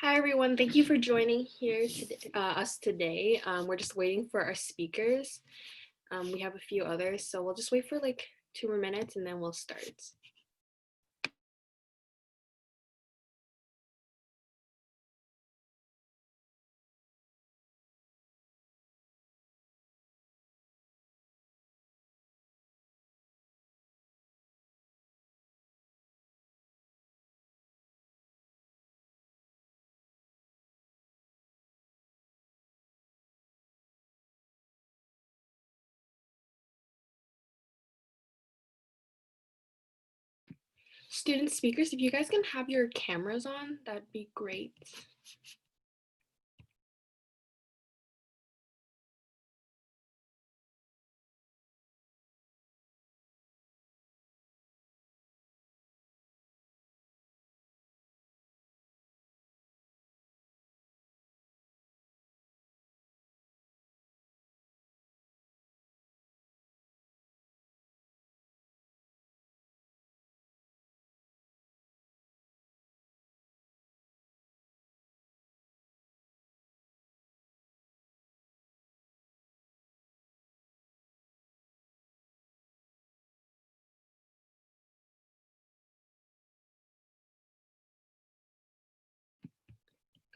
Hi, everyone. Thank you for joining here us today. We're just waiting for our speakers. We have a few others, so we'll just wait for like 2 more minutes and then we'll start. Student speakers, if you guys can have your cameras on, that'd be great.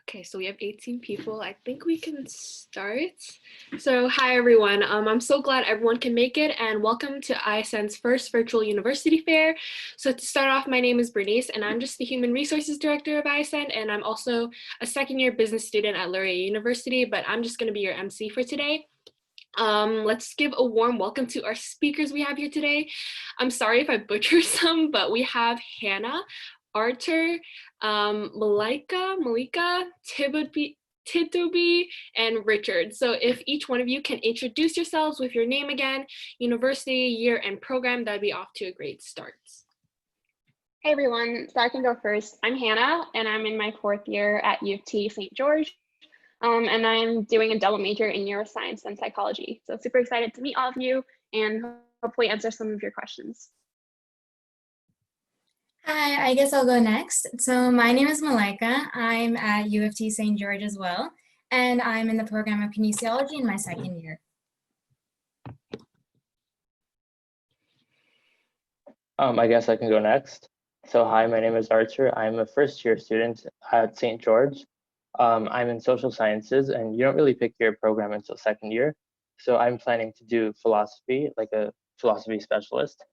Okay, so we have 18 people. I think we can start. So hi, everyone. I'm so glad everyone can make it, and welcome to iAscend's first virtual university fair. So to start off, my name is Bernice, and I'm just the Human Resources Director of iAscend, and I'm also a second-year business student at Laurier University, but I'm just going to be your MC for today. Let's give a warm welcome to our speakers we have here today. I'm sorry if I butcher some, but we have Hannah, Arthur, Malika, Titubi, and Richard. So if each one of you can introduce yourselves with your name again, university, year, and program, that'd be off to a great start. Hey everyone, so I can go first. I'm Hannah, and I'm in my 4th year at U of T St. George. And I'm doing a double major in neuroscience and psychology. So super excited to meet all of you and hopefully answer some of your questions. Hi, I guess I'll go next. So my name is Malika. I'm at U of T St. George as well, and I'm in the program of kinesiology in my 2nd year. I guess I can go next. So hi, my name is Arthur. I'm a 1st-year student at St. George. I'm in social sciences, and you don't really pick your program until 2nd year. So I'm planning to do philosophy, like a philosophy specialist.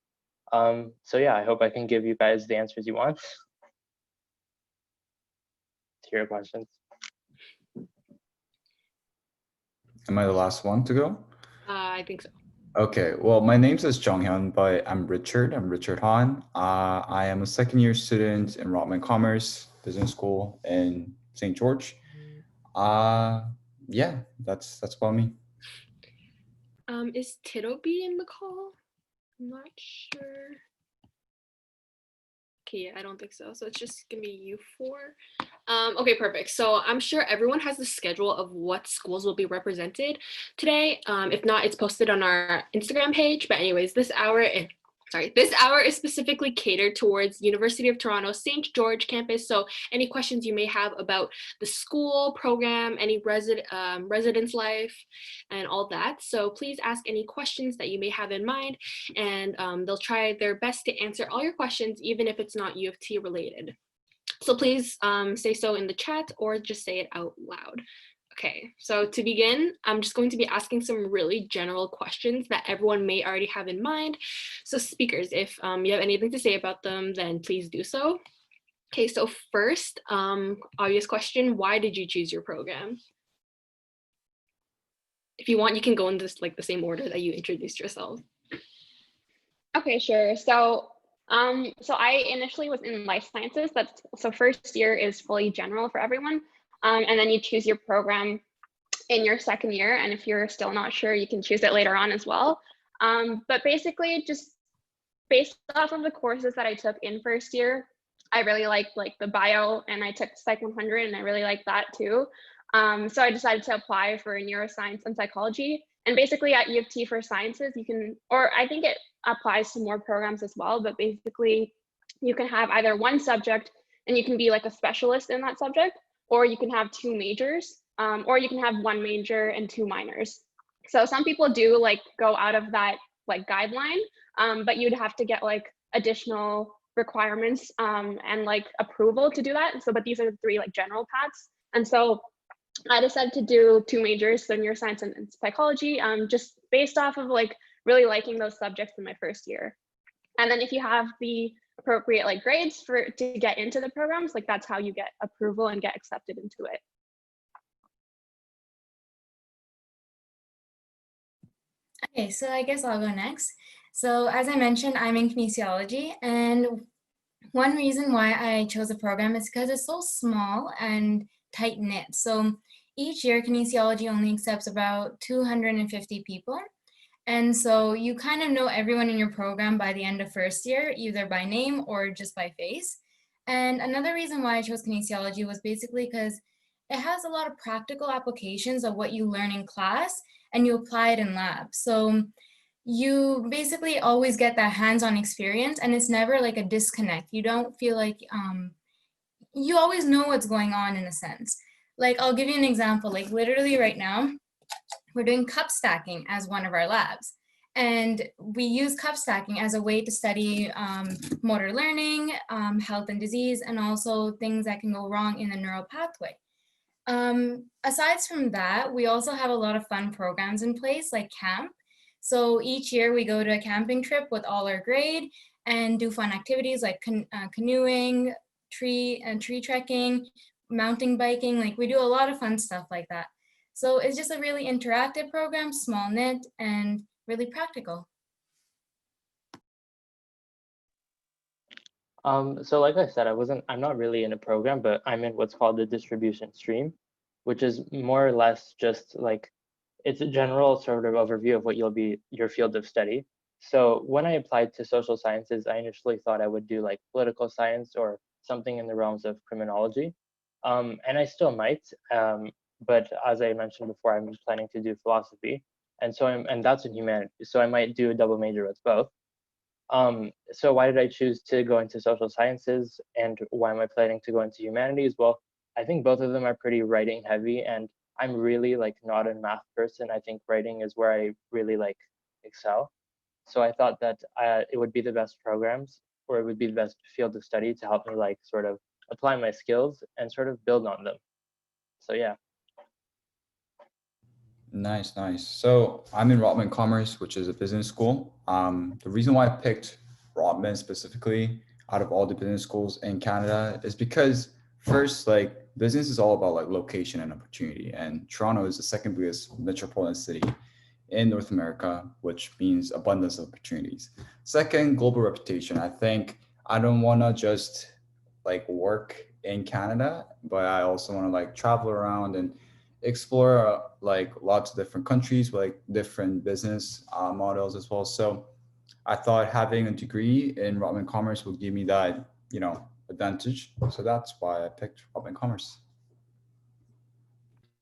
So yeah, I hope I can give you guys the answers you want to your questions. Am I the last one to go? I think so. Okay, well, my name is Jonghyun, but I'm Richard. I'm Richard Han. I am a 2nd-year student in Rotman Commerce Business School in St. George. Yeah, that's about me. Is Titobi in the call? I'm not sure. Okay, yeah, I don't think so. So it's just gonna be you four. Okay, perfect. So I'm sure everyone has the schedule of what schools will be represented today. If not, it's posted on our Instagram page. But anyways, this hour is specifically catered towards University of Toronto St. George campus. So any questions you may have about the school program, any residence life, and all that. So please ask any questions that you may have in mind, and they'll try their best to answer all your questions, even if it's not U of T related. So please say so in the chat or just say it out loud. Okay, so to begin, I'm just going to be asking some really general questions that everyone may already have in mind. So speakers, if you have anything to say about them, then please do so. Okay, so first, obvious question, why did you choose your program? If you want, you can go in this like the same order that you introduced yourself. Okay, sure. So I initially was in life sciences. So 1st year is fully general for everyone. And then you choose your program in your 2nd year. And if you're still not sure, you can choose it later on as well. But basically just based off of the courses that I took in 1st year, I really liked like the bio, and I took Psych 100 and I really liked that too. So I decided to apply for neuroscience and psychology. And basically at U of T for sciences, you can, or I think it applies to more programs as well, but basically you can have either one subject and you can be like a specialist in that subject, or you can have 2 majors, or you can have 1 major and 2 minors. So some people do like go out of that like guideline, but you'd have to get like additional requirements and like approval to do that. So, but these are the 3 like general paths. And so I decided to do 2 majors, so neuroscience and psychology, just based off of like really liking those subjects in my first year. And then if you have the appropriate like grades to get into the programs, like that's how you get approval and get accepted into it. Okay, so I guess I'll go next. So as I mentioned, I'm in kinesiology, and one reason why I chose a program is because it's so small and tight knit. So each year, kinesiology only accepts about 250 people. And so you kind of know everyone in your program by the end of first year, either by name or just by face. And another reason why I chose kinesiology was basically because it has a lot of practical applications of what you learn in class and you apply it in lab. So you basically always get that hands-on experience, and it's never like a disconnect. You don't feel like you always know what's going on in a sense. Like I'll give you an example, like literally right now, we're doing cup stacking as one of our labs. And we use cup stacking as a way to study motor learning, health and disease, and also things that can go wrong in the neural pathway. Aside from that, we also have a lot of fun programs in place like camp. So each year we go to a camping trip with all our grade and do fun activities like canoeing, tree trekking, mountain biking. Like we do a lot of fun stuff like that. So it's just a really interactive program, small knit, and really practical. So like I said, I'm not really in a program, but I'm in what's called the distribution stream, which is more or less just like, it's a general sort of overview of what your field of study. So when I applied to social sciences, I initially thought I would do like political science or something in the realms of criminology. And I still might, but as I mentioned before, I'm planning to do philosophy. And that's in humanities. So I might do a double major with both. So why did I choose to go into social sciences, and why am I planning to go into humanities? Well, I think both of them are pretty writing heavy, and I'm really like not a math person. I think writing is where I really like excel. So I thought that it would be the best programs, or it would be the best field of study to help me like sort of apply my skills and sort of build on them. So yeah. Nice, nice. So I'm in Rotman Commerce, which is a business school. The reason why I picked Rotman specifically out of all the business schools in Canada is because first, like business is all about like location and opportunity. And Toronto is the second biggest metropolitan city in North America, which means abundance of opportunities. Second, global reputation. I think I don't want to just like work in Canada, but I also want to like travel around and explore like lots of different countries with like different business models as well. So I thought having a degree in Rotman Commerce would give me that, advantage. So that's why I picked Rotman Commerce.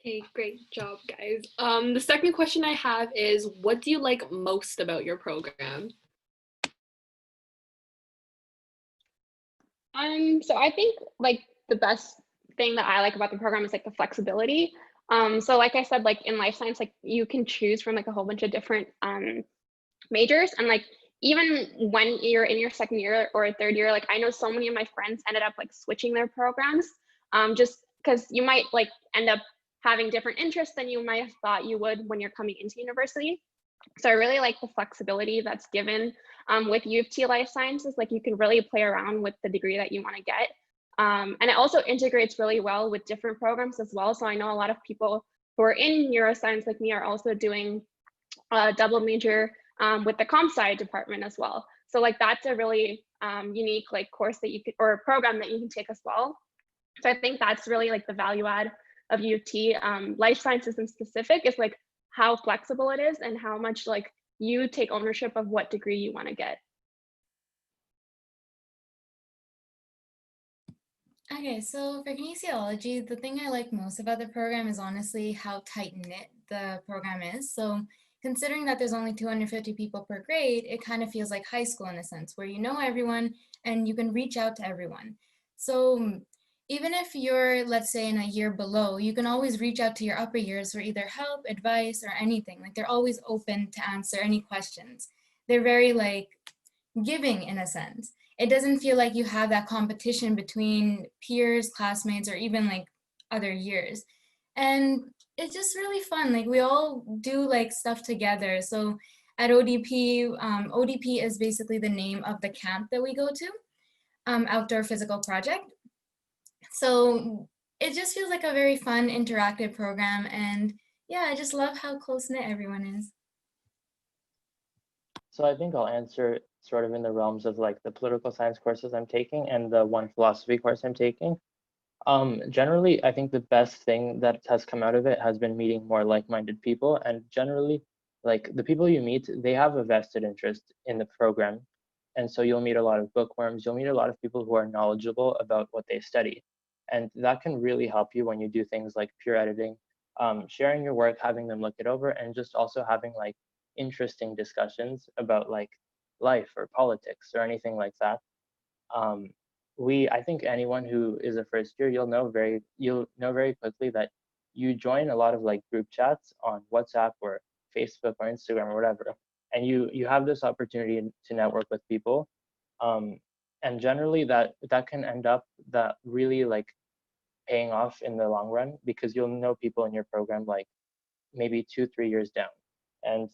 Okay, great job, guys. The second question I have is, what do you like most about your program? So I think like the best thing that I like about the program is like the flexibility. So like I said, like in life science, like you can choose from like a whole bunch of different majors, and like even when you're in your second year or third year, like I know so many of my friends ended up like switching their programs, just because you might like end up having different interests than you might have thought you would when you're coming into university. So I really like the flexibility that's given with U of T Life Sciences. Like you can really play around with the degree that you want to get. And it also integrates really well with different programs as well. So I know a lot of people who are in neuroscience like me are also doing a double major with the comp sci department as well. So like that's a really unique like course that you could, or a program that you can take as well. So I think that's really like the value add of U of T. Life sciences in specific is like how flexible it is and how much like you take ownership of what degree you want to get. Okay, so for kinesiology, the thing I like most about the program is honestly how tight-knit the program is. So considering that there's only 250 people per grade, it kind of feels like high school in a sense, where you know everyone and you can reach out to everyone. So even if you're, let's say, in a year below, you can always reach out to your upper years for either help, advice, or anything. Like they're always open to answer any questions. They're very like giving in a sense. It doesn't feel like you have that competition between peers, classmates, or even like other years. And it's just really fun. Like we all do like stuff together. So at ODP, ODP is basically the name of the camp that we go to, outdoor physical project. So it just feels like a very fun, interactive program. And yeah, I just love how close-knit everyone is. So I think I'll answer sort of in the realms of like the political science courses I'm taking and the one philosophy course I'm taking. Generally, I think the best thing that has come out of it has been meeting more like-minded people. And generally, like the people you meet, they have a vested interest in the program. And so you'll meet a lot of bookworms, you'll meet a lot of people who are knowledgeable about what they study. And that can really help you when you do things like peer editing, sharing your work, having them look it over, and just also having like interesting discussions about like life or politics or anything like that. Um, I think anyone who is a first year, you'll know very quickly that you join a lot of like group chats on WhatsApp or Facebook or Instagram or whatever, and you have this opportunity to network with people, and generally that can end up that really like paying off in the long run, because you'll know people in your program like maybe 2-3 years down. And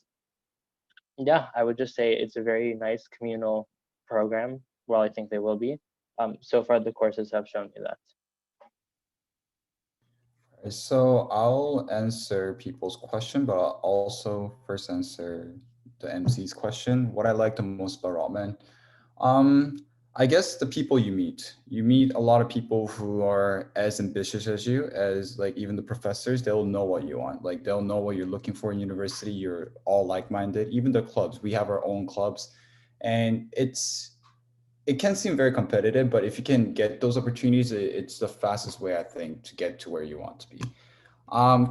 yeah, I would just say it's a very nice communal program. Well, I think they will be. So far, the courses have shown me that. So I'll answer people's question, but I'll also first answer the MC's question. What I like the most about Rotman, I guess the people you meet. You meet a lot of people who are as ambitious as you, as like even the professors. They'll know what you want. Like they'll know what you're looking for in university. You're all like-minded. Even the clubs, we have our own clubs, and it can seem very competitive, but if you can get those opportunities, it's the fastest way, I think, to get to where you want to be.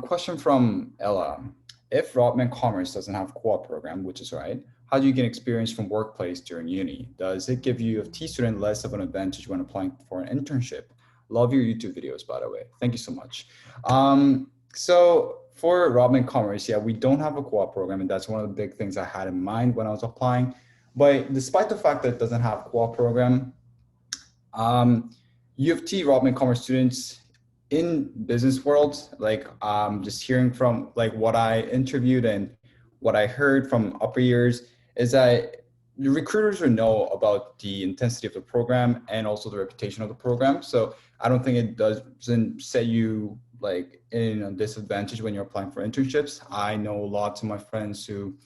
Question from Ella. If Rotman Commerce doesn't have a co-op program, which is right, how do you get experience from workplace during uni? Does it give you, a T student, less of an advantage when applying for an internship? Love your YouTube videos, by the way. Thank you so much. So for Rotman Commerce, yeah, we don't have a co-op program, and that's one of the big things I had in mind when I was applying. But despite the fact that it doesn't have a co-op program, U of T Rotman Commerce students in business world, like just hearing from like what I interviewed and what I heard from upper years, is that the recruiters will know about the intensity of the program and also the reputation of the program. So I don't think it doesn't set you like in a disadvantage when you're applying for internships. I know lots of my friends who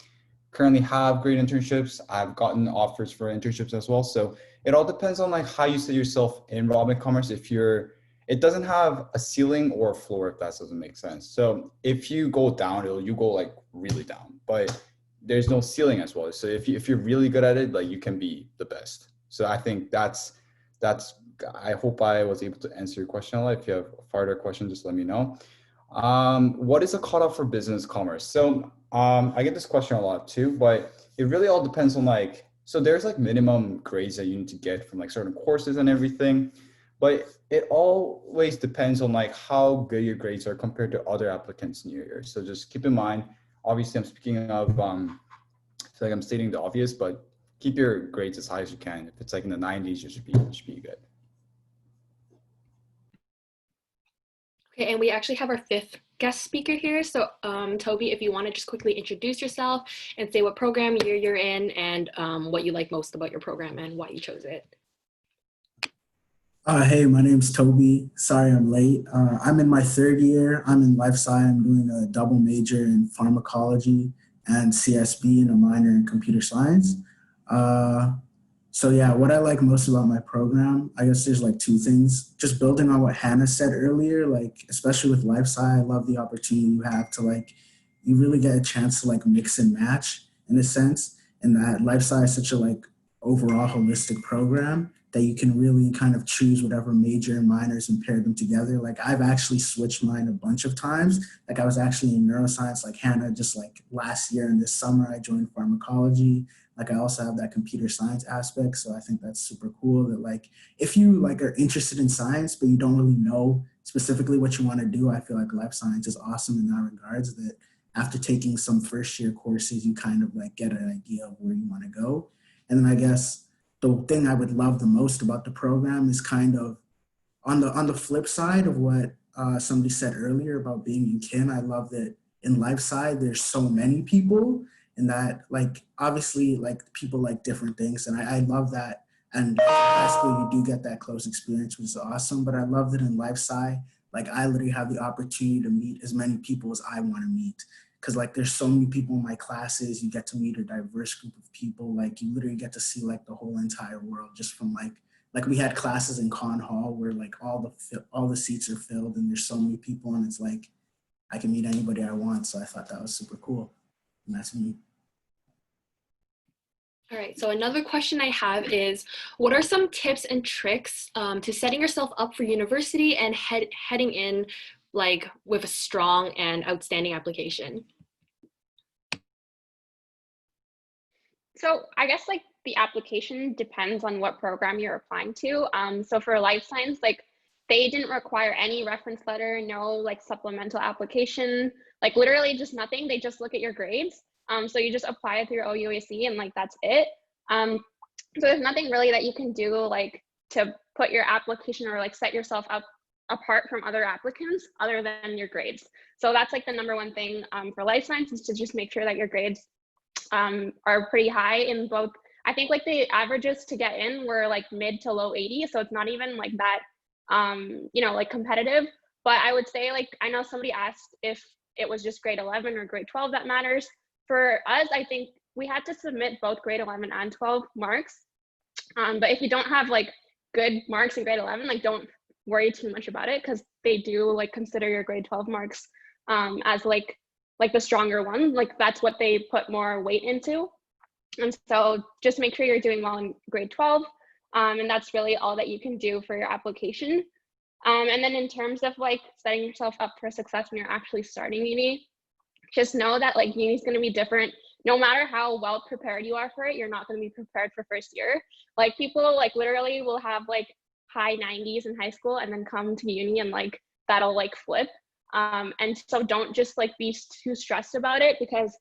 currently have great internships. I've gotten offers for internships as well. So it all depends on like how you see yourself in Rotman Commerce. It doesn't have a ceiling or a floor, if that doesn't make sense. So if you go down, you go like really down, but there's no ceiling as well. So if you're really good at it, like you can be the best. So I think that's, I hope I was able to answer your question, Ella. If you have a further question, just let me know. What is a cutoff for business commerce? So I get this question a lot too, but it really all depends on like, so there's like minimum grades that you need to get from like certain courses and everything, but it always depends on like how good your grades are compared to other applicants in your year. So just keep in mind, obviously I'm speaking of, I feel like I'm stating the obvious, but keep your grades as high as you can. If it's like in the 90s, you should be good. Okay, and we actually have our fifth guest speaker here. So Toby, if you want to just quickly introduce yourself and say what program year you're in and what you like most about your program and why you chose it. Hey, my name's Toby. Sorry I'm late. I'm in my third year. I'm in life science. I'm doing a double major in pharmacology and CSB and a minor in computer science. So yeah, what I like most about my program, I guess there's like two things. Just building on what Hannah said earlier, like especially with life sci, I love the opportunity you have to like, you really get a chance to like mix and match in a sense. And that life sci is such a like overall holistic program that you can really kind of choose whatever major and minors and pair them together. Like I've actually switched mine a bunch of times. Like I was actually in neuroscience, like Hannah, just like last year and this summer I joined pharmacology. like I also have that computer science aspect. So I think that's super cool that like, if you like are interested in science, but you don't really know specifically what you want to do, I feel like life science is awesome in that regards, that after taking some first year courses, you kind of like get an idea of where you want to go. And then I guess the thing I would love the most about the program is kind of on the flip side of what somebody said earlier about being in kin. I love that in life side, there's so many people, and that like obviously like people like different things. And I love that. And in high school, you do get that close experience, which is awesome. But I love that in life sci, like I literally have the opportunity to meet as many people as I want to meet. Cause like there's so many people in my classes, you get to meet a diverse group of people. Like you literally get to see like the whole entire world just from like we had classes in Con Hall where like all the seats are filled and there's so many people, and it's like I can meet anybody I want. So I thought that was super cool. And that's me. All right, so another question I have is, what are some tips and tricks to setting yourself up for university and heading in like with a strong and outstanding application? So I guess like the application depends on what program you're applying to. So for life science, like they didn't require any reference letter, no like supplemental application, like literally just nothing. They just look at your grades. So you just apply it through your OUAC and like that's it. So there's nothing really that you can do like to put your application or like set yourself up apart from other applicants other than your grades. So that's like the number one thing for life science, is to just make sure that your grades are pretty high in both. I think like the averages to get in were like mid to low 80s. So it's not even like that, you know, like competitive. But I would say like, I know somebody asked if it was just grade 11 or grade 12 that matters. For us, I think we had to submit both grade 11 and 12 marks. But if you don't have like good marks in grade 11, like don't worry too much about it, because they do like consider your grade 12 marks as like the stronger one. Like that's what they put more weight into. And so just make sure you're doing well in grade 12. And that's really all that you can do for your application. And then in terms of like setting yourself up for success when you're actually starting uni, just know that like uni is going to be different. No matter how well prepared you are for it, you're not going to be prepared for first year. Like people like literally will have like high 90s in high school and then come to uni and like that'll like flip. And so don't just like be too stressed about it, because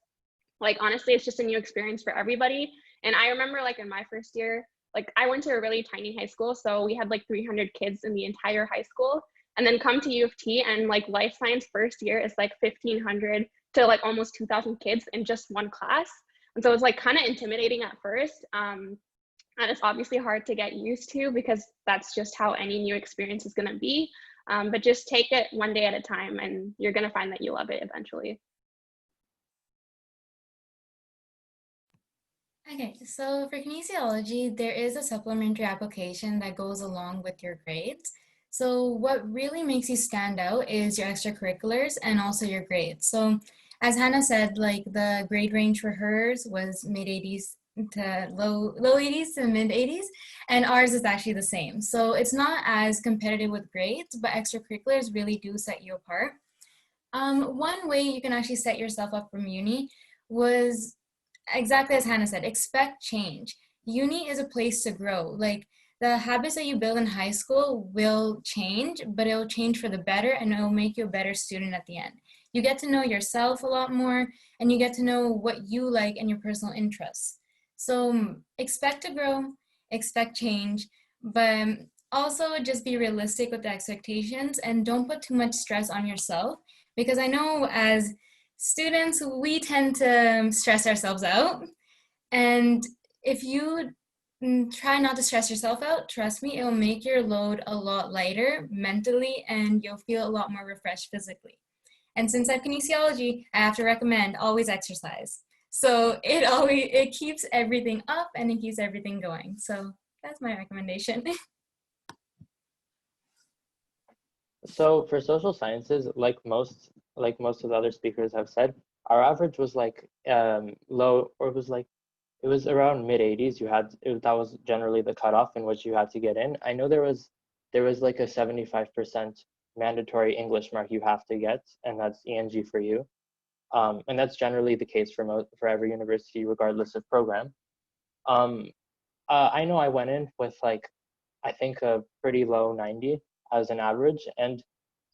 like honestly it's just a new experience for everybody. And I remember like in my first year, like I went to a really tiny high school, so we had like 300 kids in the entire high school, and then come to U of T and like life science first year is like 1,500 to like almost 2,000 kids in just one class. And so it's like kind of intimidating at first, and it's obviously hard to get used to, because that's just how any new experience is going to be. But just take it one day at a time and you're going to find that you love it eventually. Okay, so for kinesiology, there is a supplementary application that goes along with your grades. So what really makes you stand out is your extracurriculars and also your grades. So as Hannah said, like the grade range for hers was mid 80s to low 80s to mid 80s, and ours is actually the same. So it's not as competitive with grades, but extracurriculars really do set you apart. One way you can actually set yourself up from uni was exactly as Hannah said, expect change. Uni is a place to grow. Like the habits that you build in high school will change, but it'll change for the better, and it'll make you a better student at the end. You get to know yourself a lot more, and you get to know what you like and your personal interests. So expect to grow, expect change, but also just be realistic with the expectations and don't put too much stress on yourself, because I know as students, we tend to stress ourselves out. And if you try not to stress yourself out, trust me, it will make your load a lot lighter mentally, and you'll feel a lot more refreshed physically. And since I have kinesiology, I have to recommend always exercise. So it keeps everything up and it keeps everything going. So that's my recommendation. So for social sciences, like most of the other speakers have said, our average was like low, or it was around mid 80s. That was generally the cutoff in which you had to get in. I know there was like a 75% mandatory English mark you have to get, and that's ENG for you. And that's generally the case for every university, regardless of program. I know I went in with like, I think a pretty low 90 as an average. And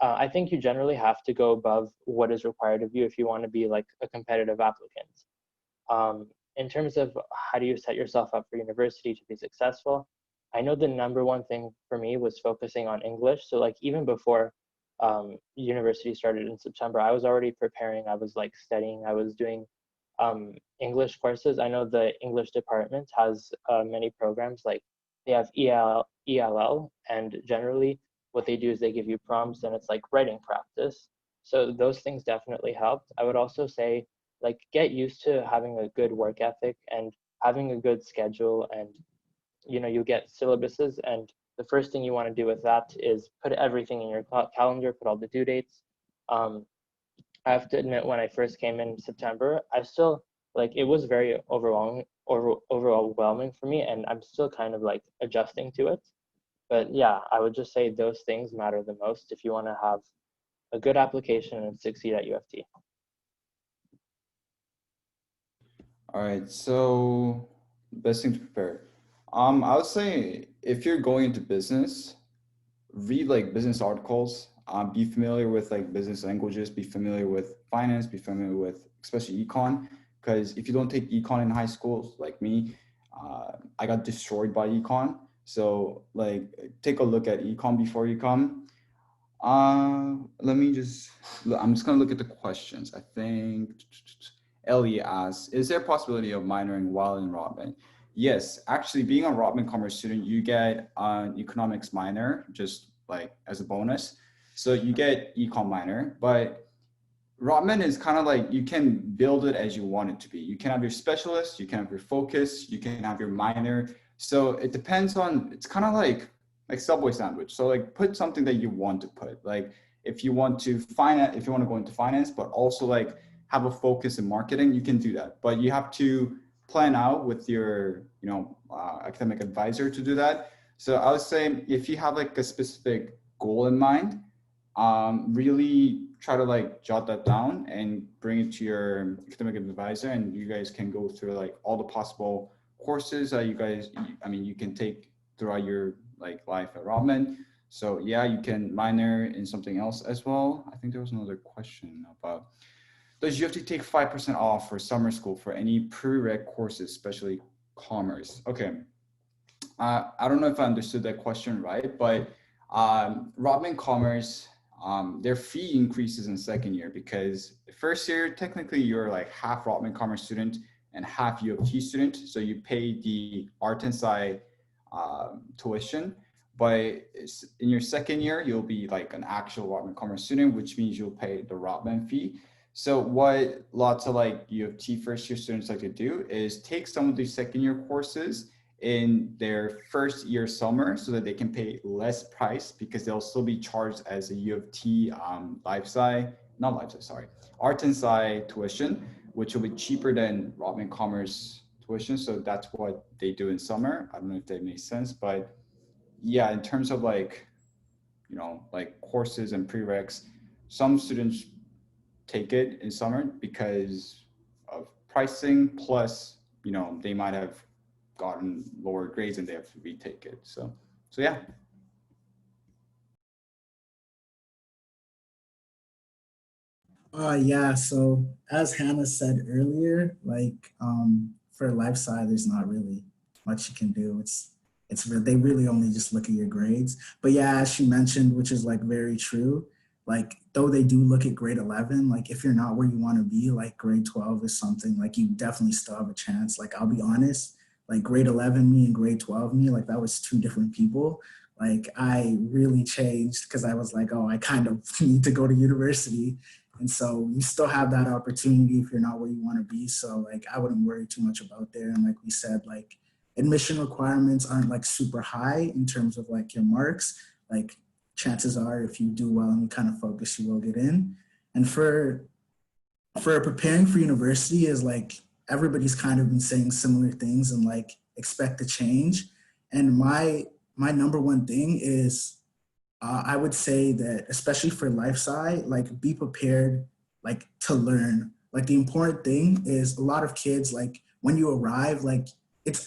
I think you generally have to go above what is required of you if you want to be like a competitive applicant. In terms of how do you set yourself up for university to be successful, I know the number one thing for me was focusing on English. So like even before university started in September, I was already preparing. I was like studying. I was doing English courses. I know the English department has many programs, like they have ELL, and generally what they do is they give you prompts and it's like writing practice. So those things definitely helped. I would also say like get used to having a good work ethic and having a good schedule, and you get syllabuses, and the first thing you want to do with that is put everything in your calendar, put all the due dates. I have to admit, when I first came in September, I still like it was very overwhelming for me, and I'm still kind of like adjusting to it. But yeah, I would just say those things matter the most if you want to have a good application and succeed at UFT. All right, so best thing to prepare. I would say if you're going into business, read like business articles, be familiar with like business languages, be familiar with finance, be familiar with especially econ. Because if you don't take econ in high school, like me, I got destroyed by econ. So like take a look at econ before you come. Let me just, I'm just gonna look at the questions. I think Ellie asks, is there a possibility of minoring while in Rotman? Yes, actually being a Rotman Commerce student, you get an economics minor, just like as a bonus. So you get econ minor, but Rotman is kind of like, you can build it as you want it to be. You can have your specialist, you can have your focus, you can have your minor. So it depends on, it's kind of like Subway sandwich. So like put something that you want to put. Like if you want to finance, if you want to go into finance, but also like have a focus in marketing, you can do that. But you have to plan out with your, academic advisor to do that. So I would say if you have like a specific goal in mind, really try to like jot that down and bring it to your academic advisor, and you guys can go through like all the possible courses that you can take throughout your like life at Rotman. So yeah, you can minor in something else as well. I think there was another question about, does you have to take 5% off for summer school for any prereq courses, especially commerce? Okay. I don't know if I understood that question right, but Rotman Commerce, their fee increases in second year because first year, technically you're like half Rotman Commerce student and half U of T student. So you pay the art and sci tuition, but in your second year, you'll be like an actual Rotman Commerce student, which means you'll pay the Rotman fee. So what lots of like U of T first year students like to do is take some of these second year courses in their first year summer so that they can pay less price because they'll still be charged as a U of T art and sci tuition, which will be cheaper than Rotman Commerce tuition. So that's what they do in summer. I don't know if that makes sense, but yeah, in terms of like, like courses and prereqs, some students take it in summer because of pricing, plus, they might have gotten lower grades and they have to retake it. So yeah. Yeah, so as Hannah said earlier, like for life sci, there's not really much you can do. They really only just look at your grades. But yeah, as she mentioned, which is like very true, like though they do look at grade 11, like if you're not where you want to be, like grade 12 is something like you definitely still have a chance. Like I'll be honest, like grade 11 me and grade 12 me, like that was two different people. Like I really changed because I was like, oh, I kind of need to go to university. And so you still have that opportunity if you're not where you want to be. So like I wouldn't worry too much about there. And like we said, like admission requirements aren't like super high in terms of like your marks. Like chances are if you do well and you kind of focus, you will get in. And for preparing for university is like everybody's kind of been saying similar things and like expect a change. And my number one thing is I would say that especially for life sci, like be prepared to learn. Like the important thing is a lot of kids, like when you arrive, like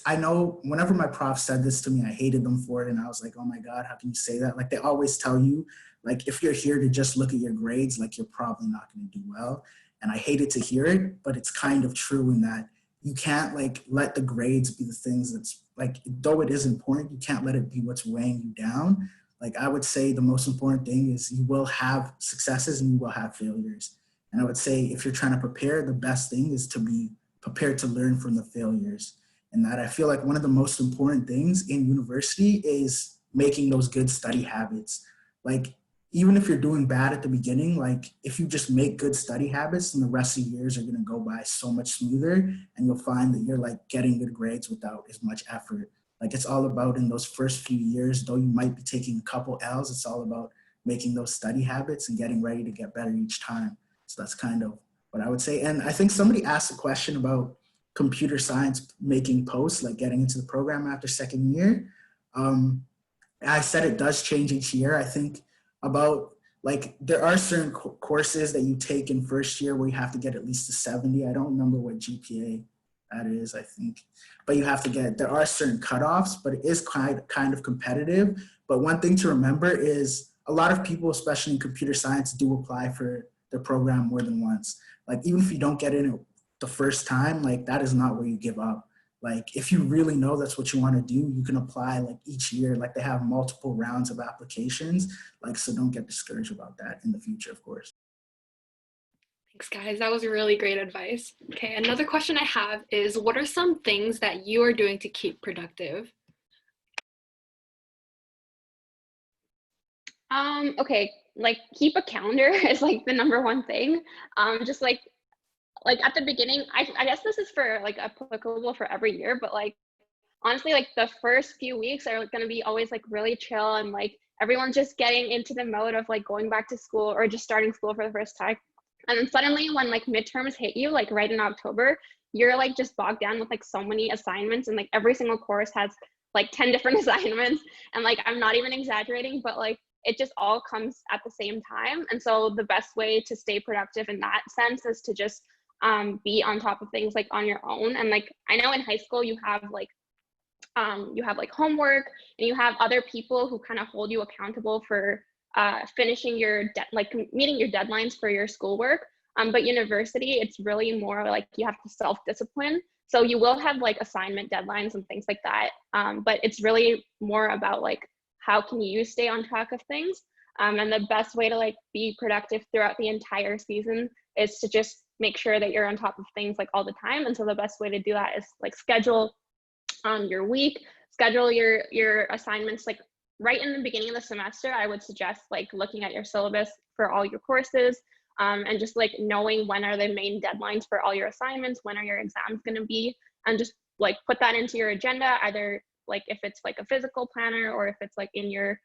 I know whenever my prof said this to me, I hated them for it. And I was like, oh my God, how can you say that? Like they always tell you, like, if you're here to just look at your grades, like you're probably not going to do well. And I hated to hear it, but it's kind of true in that you can't like let the grades be the things that's like, though it is important, you can't let it be what's weighing you down. Like I would say the most important thing is you will have successes and you will have failures. And I would say if you're trying to prepare, the best thing is to be prepared to learn from the failures. And that I feel like one of the most important things in university is making those good study habits. Like even if you're doing bad at the beginning, like if you just make good study habits, then the rest of the years are gonna go by so much smoother, and you'll find that you're like getting good grades without as much effort. Like it's all about in those first few years, though you might be taking a couple L's, it's all about making those study habits and getting ready to get better each time. So that's kind of what I would say. And I think somebody asked a question about computer science making posts, like getting into the program after second year. I said it does change each year. I think about like there are certain courses that you take in first year where you have to get at least a 70. I don't remember what GPA that is, I think, but you have to get, there are certain cutoffs, but it is kind of competitive. But one thing to remember is a lot of people, especially in computer science, do apply for the program more than once. Like even if you don't get in the first time, like that is not where you give up. Like if you really know that's what you want to do, you can apply like each year. Like they have multiple rounds of applications. Like, so don't get discouraged about that in the future, of course. Thanks, guys. That was really great advice. Okay, another question I have is, what are some things that you are doing to keep productive? Okay, like keep a calendar is like the number one thing. Just like at the beginning, I guess this is for like applicable for every year, but like honestly, like the first few weeks are going to be always like really chill, and like everyone's just getting into the mode of like going back to school or just starting school for the first time. And then suddenly when like midterms hit you, like right in October, you're like just bogged down with like so many assignments, and like every single course has like 10 different assignments. And like, I'm not even exaggerating, but like it just all comes at the same time. And so the best way to stay productive in that sense is to just be on top of things like on your own. And like, I know in high school you have like homework, and you have other people who kind of hold you accountable for finishing your like meeting your deadlines for your schoolwork. But university, it's really more like you have to self-discipline. So you will have like assignment deadlines and things like that. But it's really more about like, how can you stay on track of things? And the best way to like be productive throughout the entire season is to just make sure that you're on top of things like all the time. And so the best way to do that is like schedule your week, schedule your assignments like right in the beginning of the semester. I would suggest like looking at your syllabus for all your courses, and just like knowing when are the main deadlines for all your assignments, when are your exams going to be, and just like put that into your agenda, either like if it's like a physical planner or if it's like in your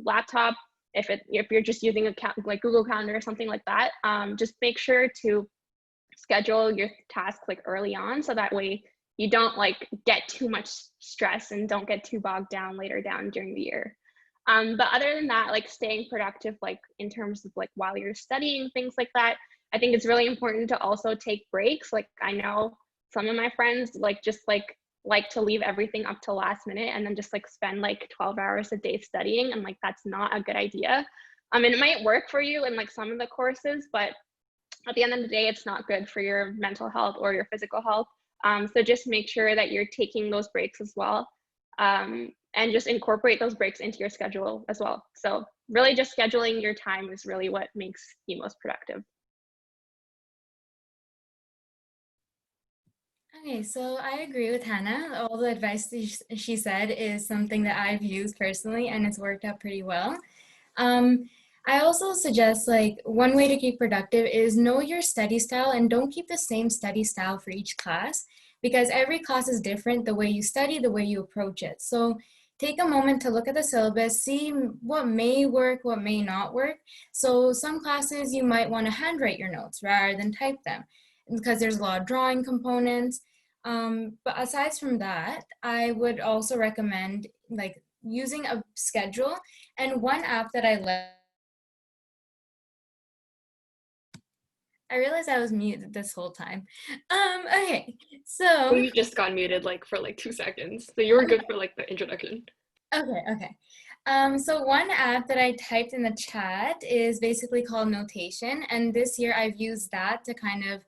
laptop. If you're just using like Google Calendar or something like that, just make sure to schedule your tasks like early on, so that way you don't like get too much stress and don't get too bogged down later down during the year. But other than that, like staying productive, like in terms of like while you're studying, things like that, I think it's really important to also take breaks. Like I know some of my friends like just like to leave everything up to last minute and then just like spend like 12 hours a day studying, and like that's not a good idea. And it might work for you in like some of the courses, but at the end of the day, it's not good for your mental health or your physical health. So just make sure that you're taking those breaks as well, and just incorporate those breaks into your schedule as well. So really just scheduling your time is really what makes you most productive. Okay, so I agree with Hannah. All the advice that she said is something that I've used personally, and it's worked out pretty well. I also suggest like one way to keep productive is know your study style, and don't keep the same study style for each class, because every class is different, the way you study, the way you approach it. So take a moment to look at the syllabus, see what may work, what may not work. So some classes you might want to handwrite your notes rather than type them, because there's a lot of drawing components. But aside from that, I would also recommend like using a schedule. And one app that I I realized I was muted this whole time. Okay, So so you just got muted like for like 2 seconds. So you were good for like the introduction. okay. So one app that I typed in the chat is basically called Notation, and this year I've used that to kind of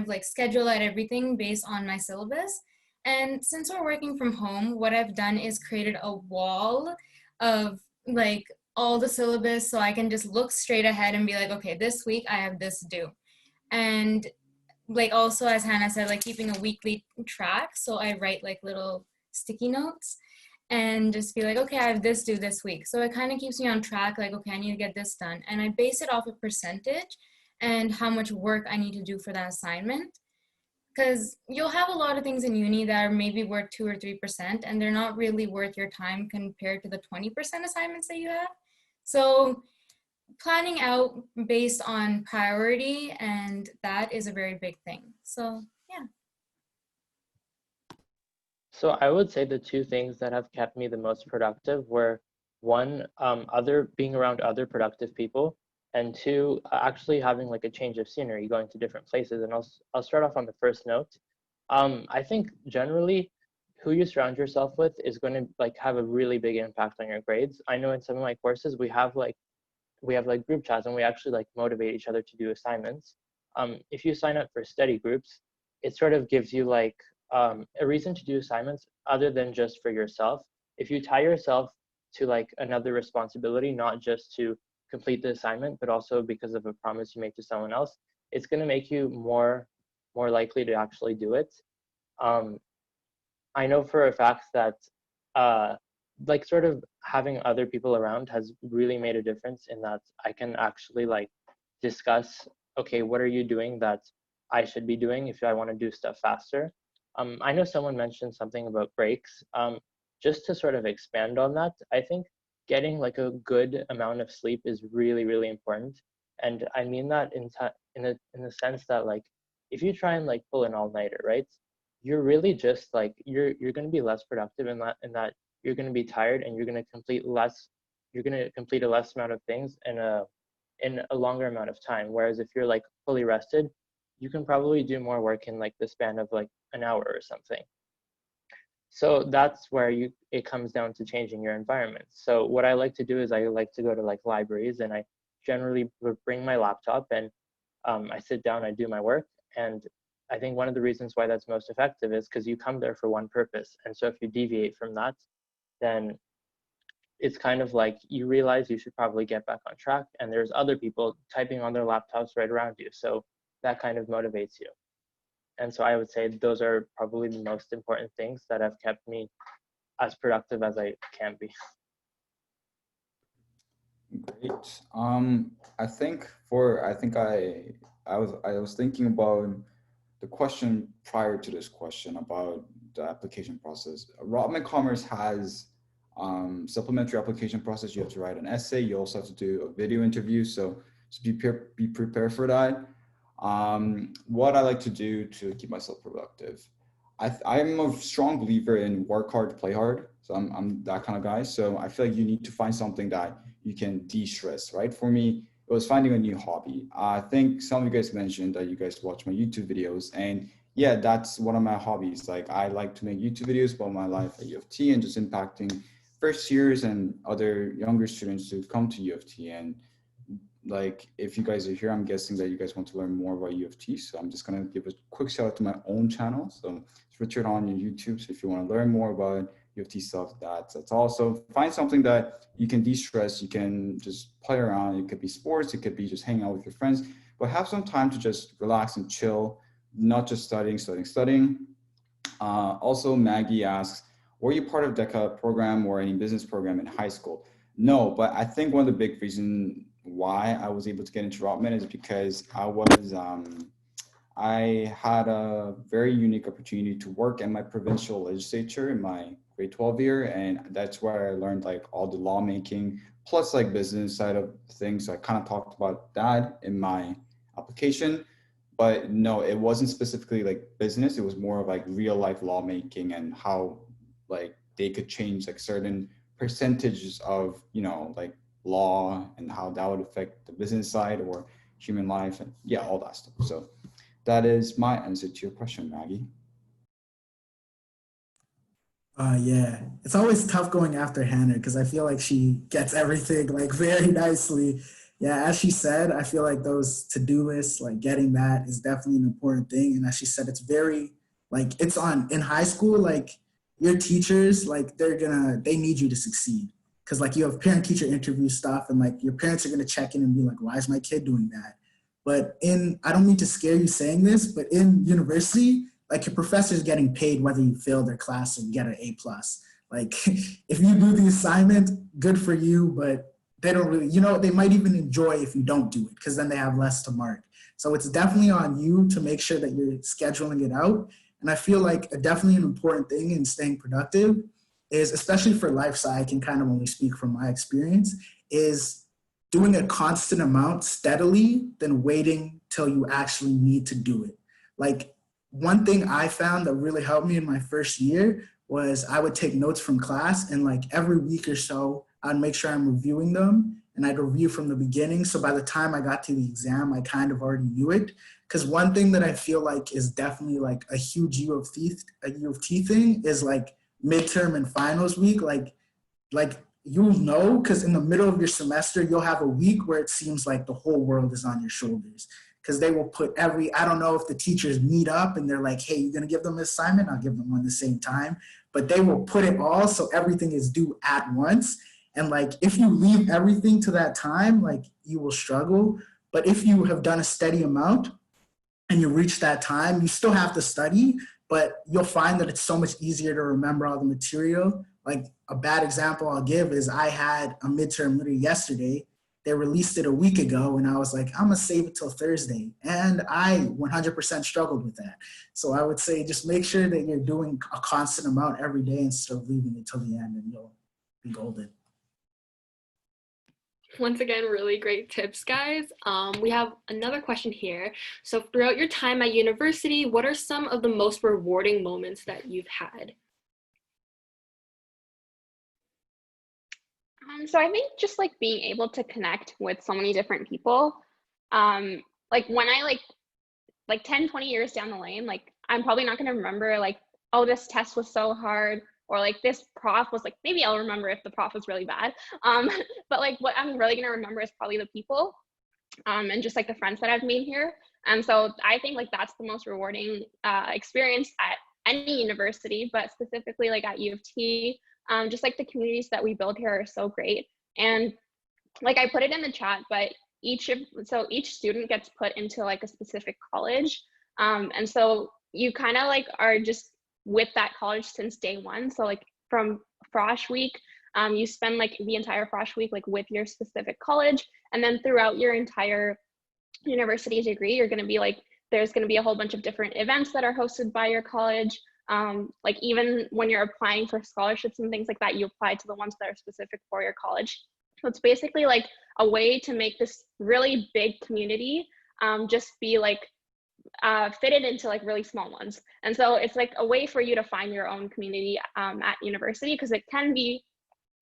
like schedule out everything based on my syllabus. And since we're working from home, what I've done is created a wall of like all the syllabus, so I can just look straight ahead and be like, okay, this week I have this due. And like also, as Hannah said, like keeping a weekly track, so I write like little sticky notes and just be like, okay, I have this due this week. So it kind of keeps me on track, like, okay, I need to get this done. And I base it off a percentage and how much work I need to do for that assignment. Because you'll have a lot of things in uni that are maybe worth 2 or 3%, and they're not really worth your time compared to the 20% assignments that you have. So planning out based on priority, and that is a very big thing. So yeah. So I would say the two things that have kept me the most productive were one, being around other productive people, and two, actually having like a change of scenery, going to different places. And I'll start off on the first note. I think generally who you surround yourself with is going to like have a really big impact on your grades. I know in some of my courses we have like group chats and we actually like motivate each other to do assignments. If you sign up for study groups, it sort of gives you like a reason to do assignments other than just for yourself. If you tie yourself to like another responsibility, not just to complete the assignment, but also because of a promise you make to someone else, it's going to make you more likely to actually do it. I know for a fact that like sort of having other people around has really made a difference in that I can actually like discuss, okay, what are you doing that I should be doing if I want to do stuff faster. I know someone mentioned something about breaks. Just to sort of expand on that, I think getting like a good amount of sleep is really, really important. And I mean that in the sense that like if you try and like pull an all-nighter, right? You're really just like you're going to be less productive in that you're going to be tired and you're going to complete a less amount of things in a longer amount of time. Whereas if you're like fully rested, you can probably do more work in like the span of like an hour or something. So that's where it comes down to changing your environment. So what I like to do is I like to go to like libraries, and I generally bring my laptop, and I sit down, I do my work. And I think one of the reasons why that's most effective is because you come there for one purpose. And so if you deviate from that, then it's kind of like you realize you should probably get back on track, and there's other people typing on their laptops right around you. So that kind of motivates you. And so I would say those are probably the most important things that have kept me as productive as I can be. Great. I was thinking about the question prior to this question about the application process. Rotman Commerce has supplementary application process. You have to write an essay. You also have to do a video interview. So be prepared for that. What I like to do to keep myself productive. I'm a strong believer in work hard, play hard. So I'm that kind of guy. So I feel like you need to find something that you can de-stress, right? For me, it was finding a new hobby. I think some of you guys mentioned that you guys watch my YouTube videos, and yeah, that's one of my hobbies. Like I like to make YouTube videos about my life at U of T and just impacting first years and other younger students to come to U of T. And like if you guys are here, I'm guessing that you guys want to learn more about U of T. So I'm just gonna give a quick shout out to my own channel. So it's Richard on your YouTube. So if you want to learn more about U of T stuff, that's also find something that you can de-stress, you can just play around. It could be sports, it could be just hanging out with your friends, but have some time to just relax and chill, not just studying. Also, Maggie asks, were you part of DECA program or any business program in high school? No, but I think one of the big reasons why I was able to get into Rotman is because I had a very unique opportunity to work in my provincial legislature in my grade 12 year. And that's where I learned like all the lawmaking plus like business side of things. So I kind of talked about that in my application, but no, it wasn't specifically like business. It was more of like real life lawmaking and how like they could change like certain percentages of, like law and how that would affect the business side or human life, and yeah, all that stuff. So that is my answer to your question, Maggie. Yeah, it's always tough going after Hannah because I feel like she gets everything like very nicely. Yeah, as she said, I feel like those to-do lists, like getting that is definitely an important thing. And as she said, it's very like it's on in high school, like your teachers, like they need you to succeed. Cause like you have parent-teacher interview stuff and like your parents are gonna check in and be like, why is my kid doing that? But I don't mean to scare you saying this, but in university, like your professor's getting paid whether you fail their class or get an A plus. Like if you do the assignment, good for you, but they don't really, they might even enjoy if you don't do it because then they have less to mark. So it's definitely on you to make sure that you're scheduling it out. And I feel like definitely an important thing in staying productive is, especially for life sci, I can kind of only speak from my experience, is doing a constant amount steadily than waiting till you actually need to do it. Like one thing I found that really helped me in my first year was I would take notes from class and like every week or so, I'd make sure I'm reviewing them and I'd review from the beginning. So by the time I got to the exam, I kind of already knew it. Because one thing that I feel like is definitely like a huge U of T thing is like midterm and finals week. Like you'll know because in the middle of your semester, you'll have a week where it seems like the whole world is on your shoulders. Because they will put I don't know if the teachers meet up and they're like, hey, you're going to give them an assignment? I'll give them one at the same time. But they will put it all so everything is due at once. And like, if you leave everything to that time, like you will struggle. But if you have done a steady amount and you reach that time, you still have to study, but you'll find that it's so much easier to remember all the material. Like a bad example I'll give is I had a midterm literally yesterday. They released it a week ago and I was like, I'm gonna save it till Thursday. And I 100% struggled with that. So I would say just make sure that you're doing a constant amount every day instead of leaving it till the end and you'll be golden. Once again, really great tips, guys. We have another question here. So throughout your time at university, what are some of the most rewarding moments that you've had? So I think just like being able to connect with so many different people, like when I like 10, 20 years down the lane, like I'm probably not going to remember like, oh, this test was so hard, or like this prof was like, maybe I'll remember if the prof was really bad. But like what I'm really going to remember is probably the people and just like the friends that I've made here. And so I think like that's the most rewarding experience at any university, but specifically like at U of T. Just like the communities that we build here are so great. And like I put it in the chat, but each student gets put into like a specific college. And so you kind of like are just with that college since day one. So like from Frosh week, you spend like the entire Frosh week like with your specific college. And then throughout your entire university degree, you're going to be like, there's going to be a whole bunch of different events that are hosted by your college. Like even when you're applying for scholarships and things like that, you apply to the ones that are specific for your college. So it's basically like a way to make this really big community just be like fitted into like really small ones. And so it's like a way for you to find your own community at university, because it can be,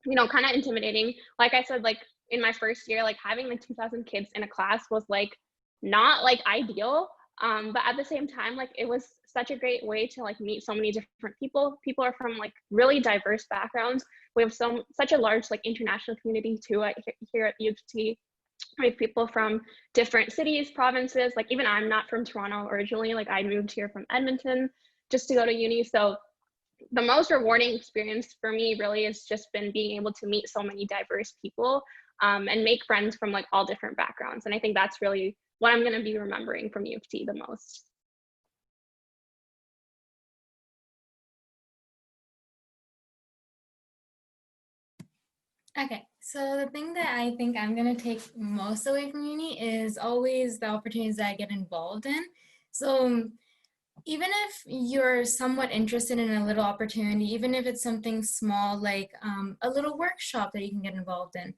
kind of intimidating. Like I said, like in my first year, like having like 2,000 kids in a class was like not like ideal. But at the same time, like it was such a great way to like meet so many different people. People are from like really diverse backgrounds. We have such a large like international community too here at U of T. We have people from different cities, provinces. Like even I'm not from Toronto originally. Like I moved here from Edmonton just to go to uni. So the most rewarding experience for me really has just been being able to meet so many diverse people and make friends from like all different backgrounds. And I think that's really what I'm going to be remembering from U of T the most. Okay, so the thing that I think I'm going to take most away from uni is always the opportunities that I get involved in. So even if you're somewhat interested in a little opportunity, even if it's something small like a little workshop that you can get involved in,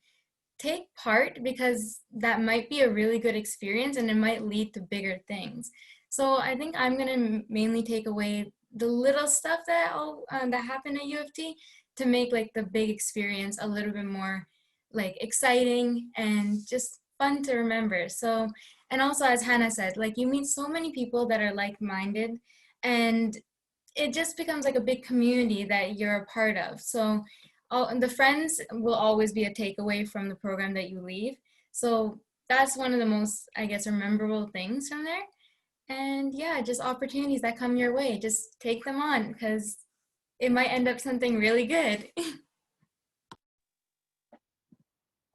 take part, because that might be a really good experience and it might lead to bigger things. So I think I'm going to mainly take away the little stuff that that happened at U of T to make like the big experience a little bit more like exciting and just fun to remember. So And also, as Hannah said, like you meet so many people that are like-minded, and it just becomes like a big community that you're a part of. So the friends will always be a takeaway from the program that you leave. So that's one of the most, I guess, memorable things from there. And yeah, just opportunities that come your way, just take them on because it might end up something really good.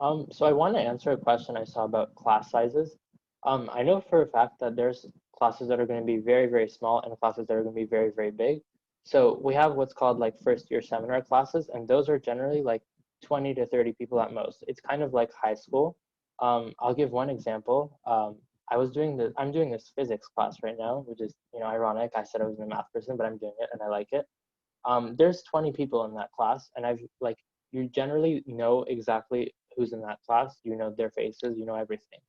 So I want to answer a question I saw about class sizes. I know for a fact that there's classes that are going to be very, very small and classes that are going to be very, very big. So we have what's called like first year seminar classes, and those are generally like 20 to 30 people at most. It's kind of like high school. I'll give one example. I'm doing this physics class right now, which is, ironic. I said I wasn't a math person, but I'm doing it and I like it. There's 20 people in that class, and you generally know exactly who's in that class. You know their faces, you know everything.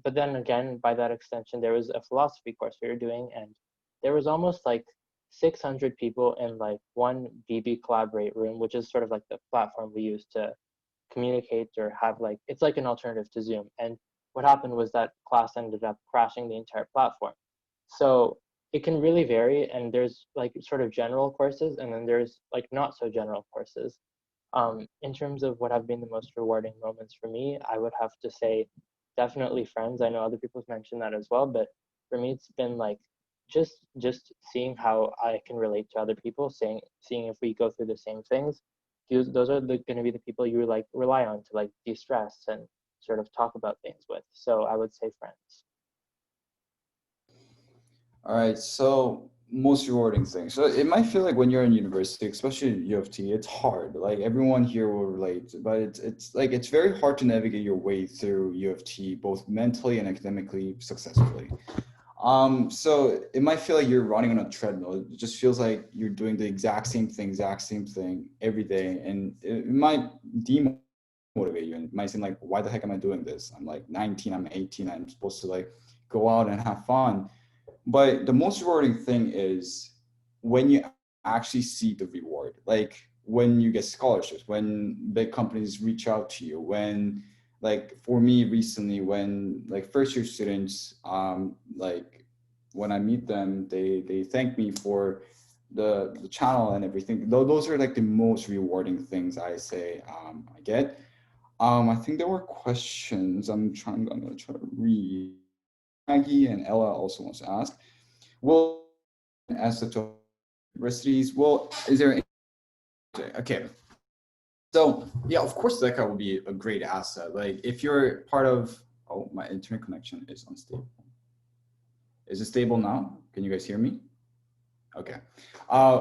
But then again, by that extension, there was a philosophy course we were doing, and there was almost like 600 people in like one BB Collaborate room, which is sort of like the platform we use to communicate or have it's like an alternative to Zoom. And what happened was that class ended up crashing the entire platform. So it can really vary, and there's like sort of general courses, and then there's like not so general courses. In terms of what have been the most rewarding moments for me, I would have to say definitely friends. I know other people have mentioned that as well, but for me, it's been like just seeing how I can relate to other people, seeing if we go through the same things. Those are going to be the people you like rely on to like de-stress and sort of talk about things with. So I would say friends. All right, so most rewarding thing. So it might feel like when you're in university, especially at U of T, it's hard. Like everyone here will relate, but it's very hard to navigate your way through U of T, both mentally and academically successfully. So it might feel like you're running on a treadmill. It just feels like you're doing the exact same thing every day, and it might demotivate you. And it might seem like, why the heck am I doing this? I'm like 19, I'm 18, I'm supposed to like go out and have fun. But the most rewarding thing is when you actually see the reward, like when you get scholarships, when big companies reach out to you, when like for me recently, when like first year students, like when I meet them, they thank me for the channel and everything. Those are like the most rewarding things I say I get. I think there were questions. I'm gonna try to read. Maggie and Ella also wants to ask, will asset to universities? Well, is there any, okay. So yeah, of course, DECA will be a great asset. Like if you're part of, oh, my internet connection is unstable. Is it stable now? Can you guys hear me? Okay.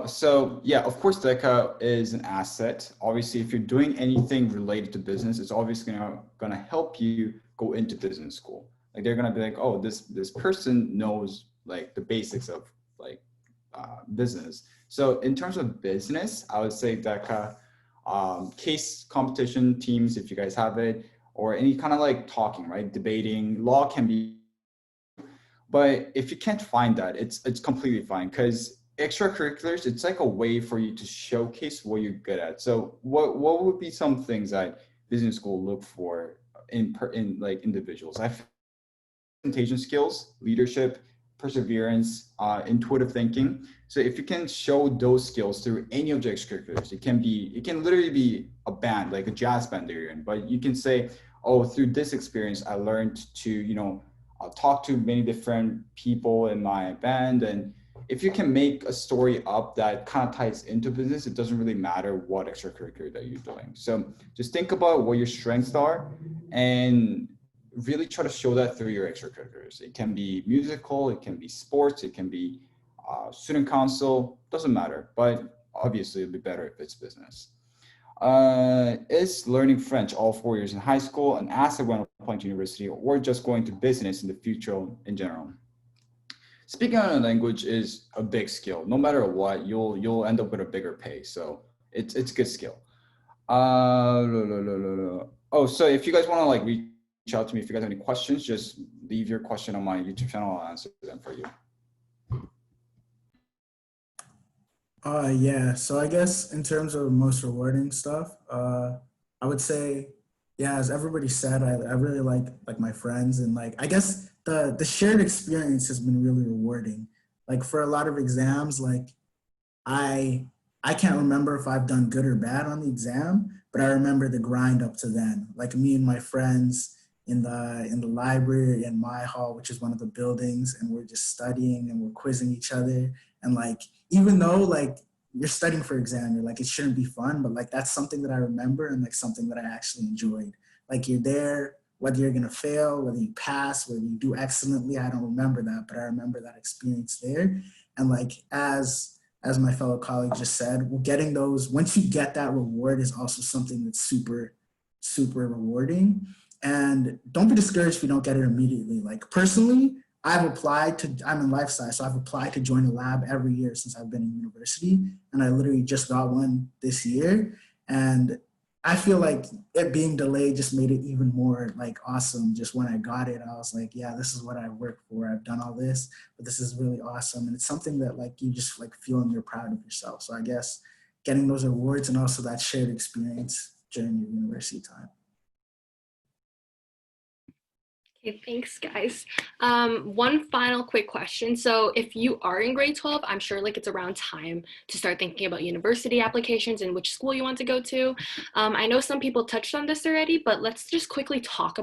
So yeah, of course, DECA is an asset. Obviously, if you're doing anything related to business, it's obviously gonna help you go into business school. Like they're gonna be like, oh, this person knows like the basics of like business. So in terms of business, I would say DECA, case competition teams, if you guys have it, or any kind of like talking, right? Debating, law can be, but if you can't find that, it's completely fine, because extracurriculars, it's like a way for you to showcase what you're good at. So what would be some things that business school look for in like individuals? I feel presentation skills, leadership, perseverance, intuitive thinking. So if you can show those skills through any of the extracurriculars, it can literally be a band, like a jazz band that you're in, but you can say, oh, through this experience, I learned to, talk to many different people in my band. And if you can make a story up that kind of ties into business, it doesn't really matter what extracurricular that you're doing. So just think about what your strengths are and really try to show that through your extracurriculars. It can be musical, it can be sports, it can be student council, doesn't matter, but obviously it'd be better if it's business. Is learning French all 4 years in high school an asset when applying to university, or just going to business in the future in general? Speaking a language is a big skill. No matter what, you'll end up with a bigger pay. So it's a good skill. Oh, so if you guys want to like reach out to me, if you guys have any questions, just leave your question on my YouTube channel. I'll answer them for you. Yeah, so I guess in terms of most rewarding stuff, I would say, yeah, as everybody said, I really like my friends, and like I guess the shared experience has been really rewarding. Like for a lot of exams, like I I can't remember if I've done good or bad on the exam, but I remember the grind up to then. Like me and my friends in the library in my hall, which is one of the buildings, and we're just studying and we're quizzing each other. And like even though like you're studying for exam, you're like it shouldn't be fun, but like that's something that I remember and like something that I actually enjoyed. Like you're there, whether you're gonna fail, whether you pass, whether you do excellently, I don't remember that, but I remember that experience there. And like as my fellow colleague just said, well, getting those, once you get that reward is also something that's super rewarding. And don't be discouraged if you don't get it immediately. Like personally, I'm in life science, so I've applied to join a lab every year since I've been in university. And I literally just got one this year. And I feel like it being delayed just made it even more like awesome. Just when I got it, I was like, yeah, this is what I worked for. I've done all this, but this is really awesome. And it's something that like you just like feel and you're proud of yourself. So I guess getting those awards and also that shared experience during your university time. Okay, thanks, guys. One final quick question. So if you are in grade 12, I'm sure like it's around time to start thinking about university applications and which school you want to go to. I know some people touched on this already, but let's just quickly talk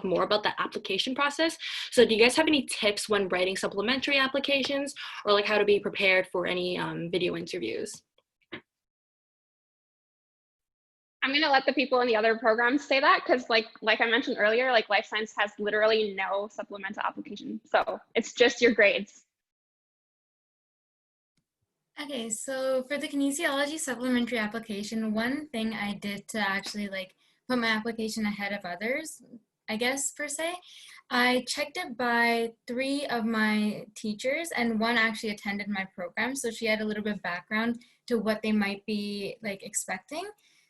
more about the application process. So do you guys have any tips when writing supplementary applications or like how to be prepared for any video interviews? I'm going to let the people in the other programs say that because like I mentioned earlier, like life science has literally no supplemental application. So it's just your grades. Okay, so for the kinesiology supplementary application, one thing I did to actually like put my application ahead of others, I guess per se, I checked it by 3 of my teachers and one actually attended my program. So she had a little bit of background to what they might be like expecting.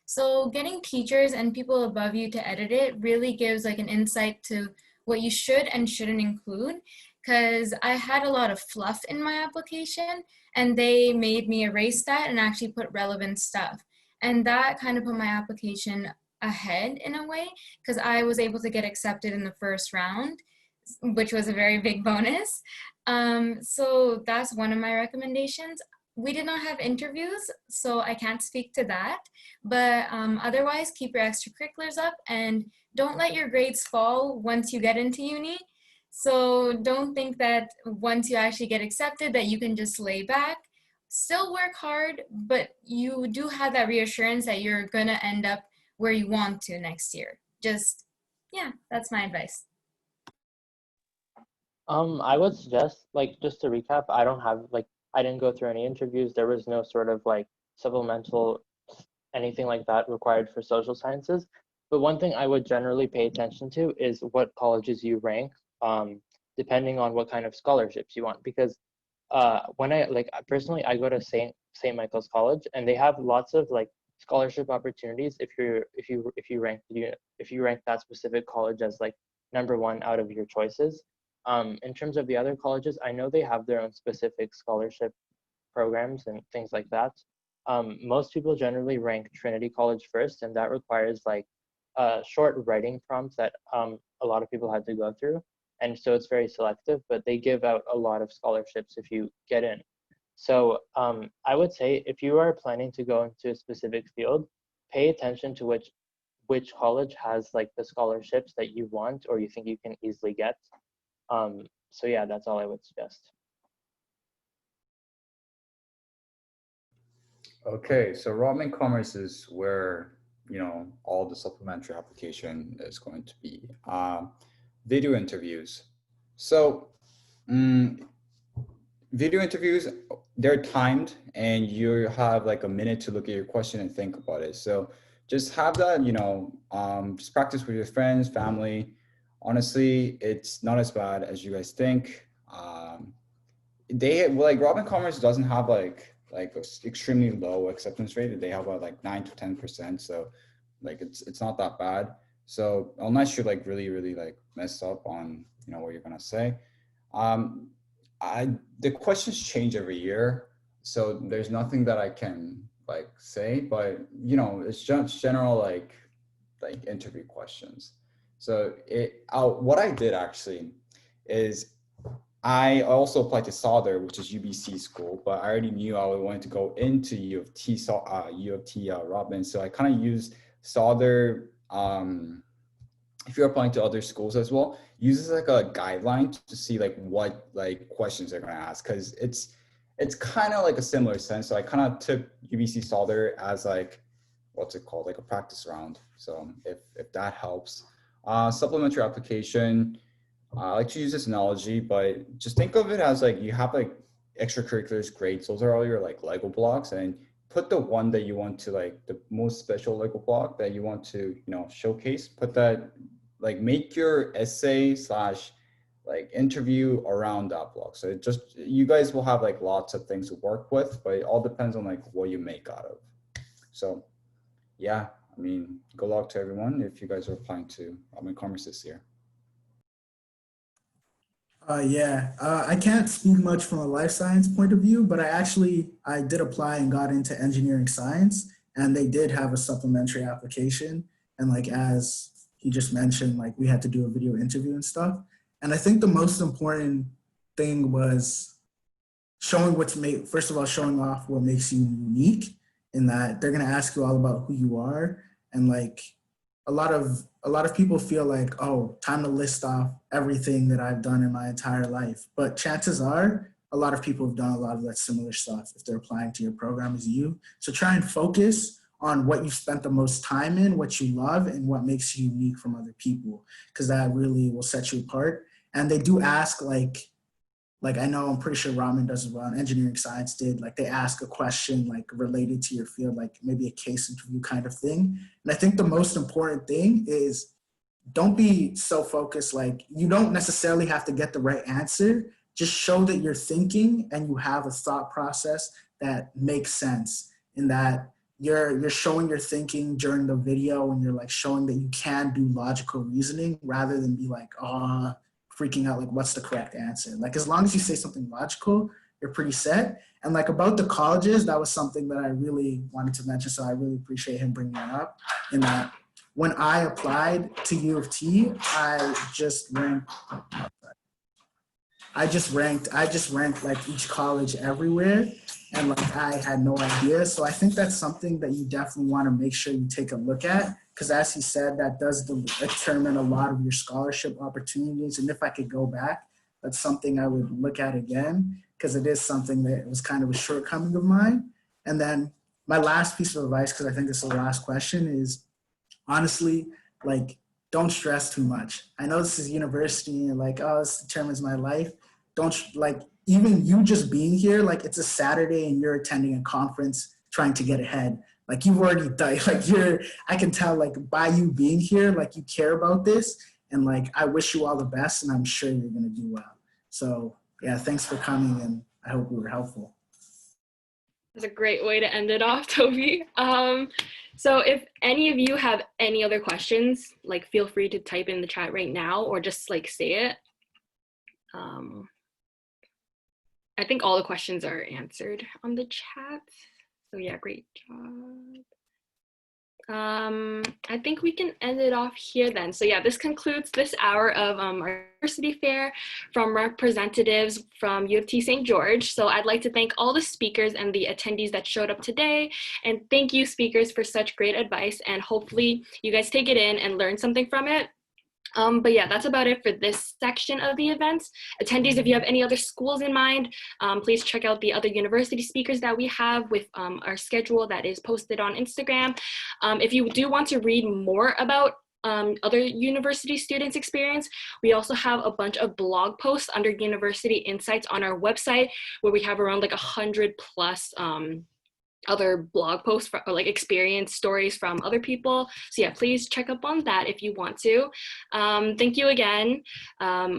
So getting teachers and people above you to edit it really gives like an insight to what you should and shouldn't include. Because I had a lot of fluff in my application and they made me erase that and actually put relevant stuff. And that kind of put my application ahead in a way because I was able to get accepted in the first round, which was a very big bonus. So that's one of my recommendations. We did not have interviews, so I can't speak to that. But otherwise, keep your extracurriculars up and don't let your grades fall once you get into uni. So don't think that once you actually get accepted that you can just lay back. Still work hard, but you do have that reassurance that you're gonna end up where you want to next year. Just, yeah, that's my advice. I would suggest, like, just to recap, I didn't go through any interviews. There was no sort of like supplemental anything like that required for social sciences. But one thing I would generally pay attention to is what colleges you rank, depending on what kind of scholarships you want. Because when personally, I go to St. Michael's College, and they have lots of like scholarship opportunities if you rank that specific college as like #1 out of your choices. In terms of the other colleges, I know they have their own specific scholarship programs and things like that. Most people generally rank Trinity College first, and that requires like short writing prompts that a lot of people had to go through. And so it's very selective, but they give out a lot of scholarships if you get in. So I would say if you are planning to go into a specific field, pay attention to which college has like the scholarships that you want or you think you can easily get. So yeah, that's all I would suggest. Okay, so Ramen Commerce is where, you know, all the supplementary application is going to be. Video interviews. So video interviews, they're timed and you have like a minute to look at your question and think about it. So just have that, you know, just practice with your friends, family. Honestly, it's not as bad as you guys think. They like Robin Commerce doesn't have like extremely low acceptance rate. They have about like 9 to 10%. So like it's not that bad. So unless you like really like mess up on, you know, what you're gonna say. The questions change every year, so there's nothing that I can like say, but you know, it's just general like interview questions. So what I did actually is I also applied to Solder, which is UBC school, but I already knew I wanted to go into U of T, Rodman. So I kind of used Solder. If you're applying to other schools as well, use as like a guideline to see like what like questions they're going to ask, because it's kind of like a similar sense. So I kind of took UBC Solder as like, what's it called, like a practice round. So if that helps. Supplementary application, I like to use this analogy, but just think of it as like you have like extracurriculars, grades. Those are all your like Lego blocks, and put the one that you want to, like the most special Lego block that you want to, showcase, put that, like make your essay / like interview around that block. So it just, you guys will have like lots of things to work with, but it all depends on like what you make out of. So yeah, I mean, good luck to everyone if you guys are applying to Commerce this year. I can't speak much from a life science point of view, but I did apply and got into engineering science, and they did have a supplementary application. And like, as he just mentioned, like we had to do a video interview and stuff. And I think the most important thing was showing first of all, showing off what makes you unique, in that they're going to ask you all about who you are. And like, a lot of people feel like, oh, time to list off everything that I've done in my entire life. But chances are a lot of people have done a lot of that similar stuff if they're applying to your program as you. So try and focus on what you've spent the most time in, what you love, and what makes you unique from other people, because that really will set you apart. And they do ask, like I know, I'm pretty sure Ramen does as well, and engineering science did, like they ask a question like related to your field, like maybe a case interview kind of thing. And I think the most important thing is, don't be so focused, like you don't necessarily have to get the right answer. Just show that you're thinking and you have a thought process that makes sense, in that you're showing your thinking during the video, and you're like showing that you can do logical reasoning, rather than be like, freaking out like what's the correct answer. Like, as long as you say something logical, you're pretty set. And like, about the colleges, that was something that I really wanted to mention, so I really appreciate him bringing it up. In that, when I applied to U of T, I just ranked like each college everywhere, and like I had no idea. So I think that's something that you definitely want to make sure you take a look at, because as he said, that does determine a lot of your scholarship opportunities. And if I could go back, that's something I would look at again, because it is something that was kind of a shortcoming of mine. And then my last piece of advice, because I think this is the last question, is honestly, like, don't stress too much. I know this is university and like, oh, this determines my life. Don't, like, even you just being here, like it's a Saturday and you're attending a conference trying to get ahead. Like, you've already done, like I can tell, like by you being here, like you care about this, and like, I wish you all the best, and I'm sure you're gonna do well. So yeah, thanks for coming, and I hope we were helpful. That's a great way to end it off, Toby. So if any of you have any other questions, like feel free to type in the chat right now, or just like say it. I think all the questions are answered on the chat. So yeah, great job. I think we can end it off here then. So yeah, this concludes this hour of our University Fair from representatives from U of T St. George. So I'd like to thank all the speakers and the attendees that showed up today. And thank you, speakers, for such great advice. And hopefully you guys take it in and learn something from it. But yeah, that's about it for this section of the events. Attendees, if you have any other schools in mind, please check out the other university speakers that we have with our schedule that is posted on Instagram. If you do want to read more about other university students' experience, we also have a bunch of blog posts under University Insights on our website, where we have around like 100 plus other blog posts for, or like experience stories from other people. So yeah, please check up on that if you want to. Thank you again.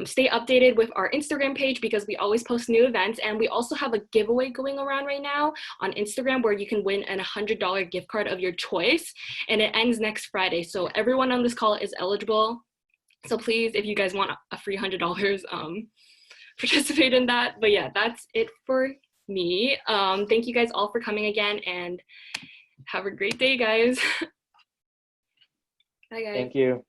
Stay updated with our Instagram page, because we always post new events, and we also have a giveaway going around right now on Instagram where you can win a $100 gift card of your choice, and it ends next Friday. So everyone on this call is eligible. So please, if you guys want a free $100, participate in that. But yeah, that's it for me. Thank you guys all for coming again, and have a great day, guys. Bye, guys. Thank you.